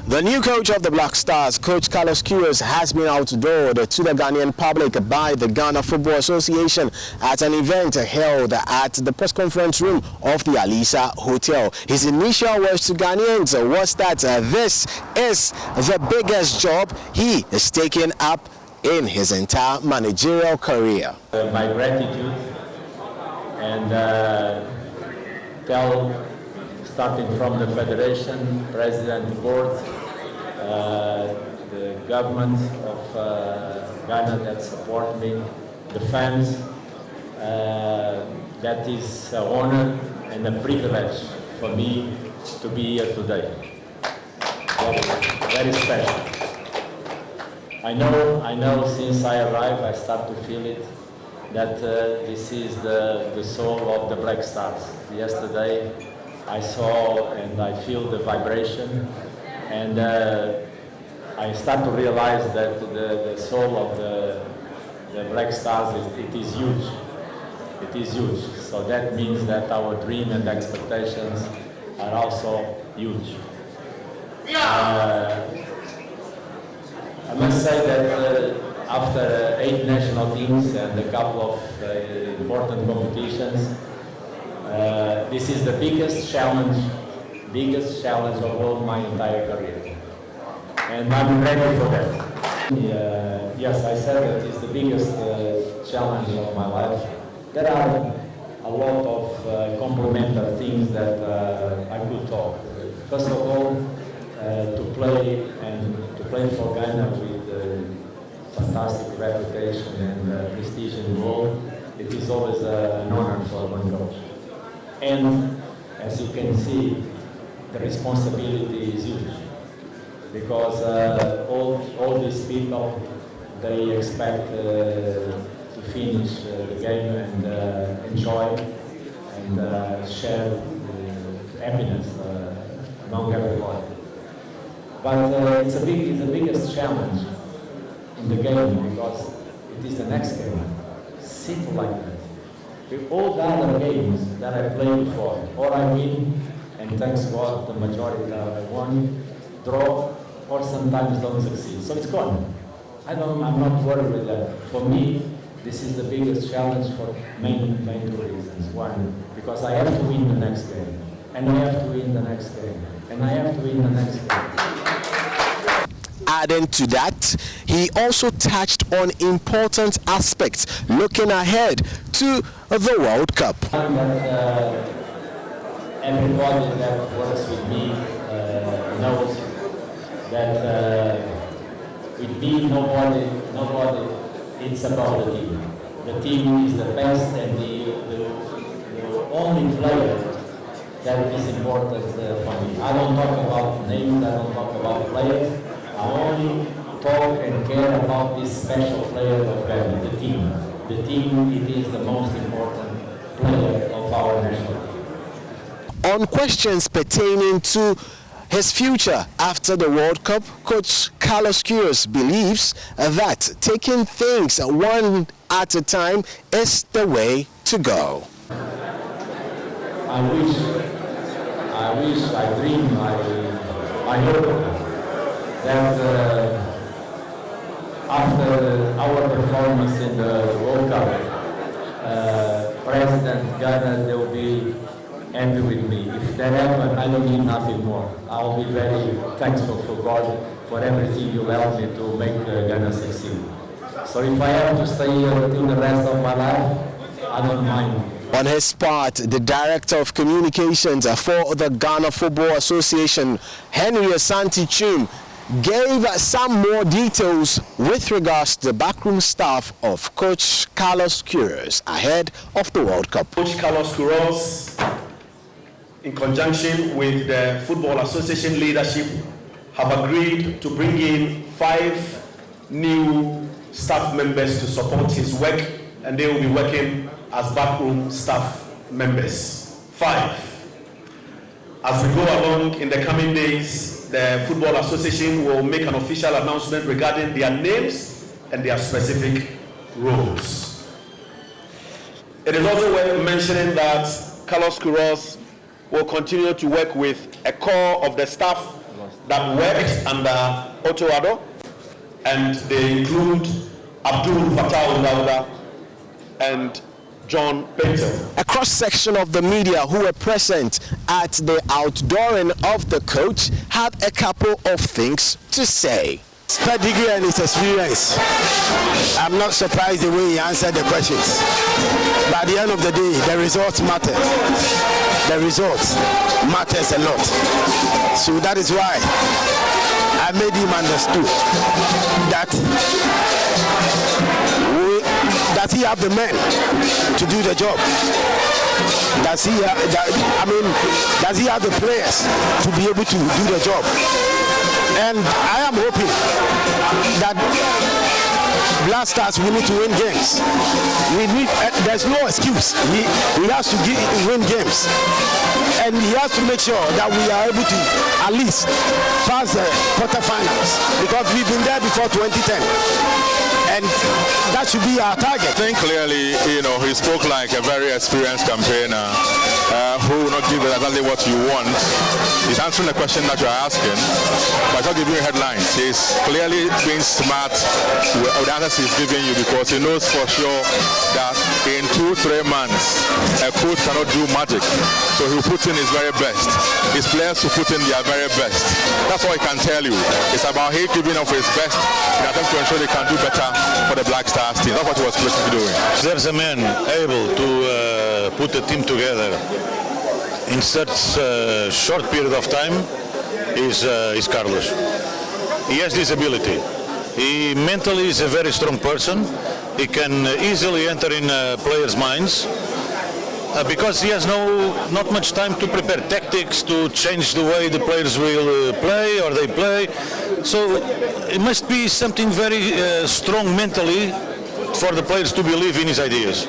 The new coach of the Black Stars, Coach Carlos Queiroz, has been outdoored to the Ghanaian public by the Ghana Football Association at an event held at the press conference room of the Alisa Hotel. His initial words to Ghanaians was that this is the biggest job he has taken up in his entire managerial career. My gratitude and starting from the Federation, President, Board, the government of Ghana that support me, the fans, that is an honor and a privilege for me to be here today. Very, very special. I know since I arrived, I start to feel it, that this is the soul of the Black Stars. Yesterday, I saw and I feel the vibration, and I start to realize that the soul of the Black Stars is huge. It is huge. So that means that our dream and expectations are also huge. I must say that after 8 national teams and a couple of important competitions, this is the biggest challenge of all my entire career, and I'm ready for that. Yes, I said that it's the biggest challenge of my life. There are a lot of complementary things that I could talk. First of all, to play for Ghana with fantastic reputation and prestige in the world, it is always an honor for one coach. And as you can see, the responsibility is huge, because all these people, they expect to finish the game and enjoy and share happiness among everybody. But it's the biggest challenge in the game, because it is the next game. Simple like that. With all the other games that I played before, or I win, and thanks God, the majority I won, draw, or sometimes don't succeed. So it's gone. I'm not worried with that. For me, this is the biggest challenge for main 2 reasons. One, because I have to win the next game, and I have to win the next game, and I have to win the next game. Adding to that, he also touched on important aspects looking ahead to the World Cup. Everybody that works with me knows that with me, nobody, it's about the team. The team is the best, and the only player that is important for me. I don't talk about names, I don't talk about players. I only talk and care about this special player of Ghana, the team. The team, it is the most important player of our national team. On questions pertaining to his future after the World Cup, Coach Carlos Queiroz believes that taking things one at a time is the way to go. I dream, I hope that after our performance in the World Cup, President Ghana, they will be happy with me. If that happens, I don't need nothing more. I'll be very thankful for God for everything you helped me to make Ghana succeed. So if I have to stay here until the rest of my life, I don't mind. On his part, the Director of Communications for the Ghana Football Association, Henry Asante-Chum, gave some more details with regards to the backroom staff of Coach Carlos Queiroz ahead of the World Cup. Coach Carlos Queiroz, in conjunction with the Football Association leadership, have agreed to bring in 5 new staff members to support his work, and they will be working as backroom staff members. 5. As we go along in the coming days, the Football Association will make an official announcement regarding their names and their specific roles. It is also worth mentioning that Carlos Queiroz will continue to work with a core of the staff that worked under Otto Addo, and they include Abdul Fattah Lauda and John Patel. A cross-section of the media who were present at the outdooring of the coach had a couple of things to say. His pedigree and his experience, I'm not surprised the way he answered the questions. But at the end of the day, the results matter. The results matters a lot. So that is why I made him understood that he have the men to do the job. Does he have the players to be able to do the job? And I am hoping that Black Stars will need to win games. There's no excuse. He has to win games. And he has to make sure that we are able to at least pass the quarterfinals, because we've been there before 2010. And that should be our target. I think clearly, he spoke like a very experienced campaigner who will not give you exactly what you want. He's answering the question that you're asking, but he's not giving you headlines. He's clearly being smart with the answers he's giving you, because he knows for sure that in 2-3 months, a coach cannot do magic. So he'll put in his very best. His players will put in their very best. That's all he can tell you. It's about him giving up his best in attempt to ensure they can do better for the Black Stars team. That's what he was supposed to be doing. There's a man able to put a team together in such a short period of time is Carlos. He has this ability. He mentally is a very strong person. He can easily enter in players' minds because he has not much time to prepare tactics, to change the way the players will play or they play. So it must be something very strong mentally for the players to believe in his ideas.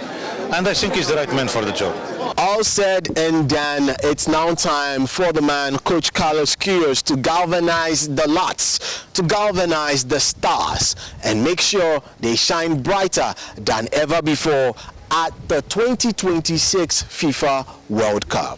And I think he's the right man for the job. All said and done, it's now time for the man, Coach Carlos Queiroz, to galvanize the lots, to galvanize the stars, and make sure they shine brighter than ever before at the 2026 FIFA World Cup.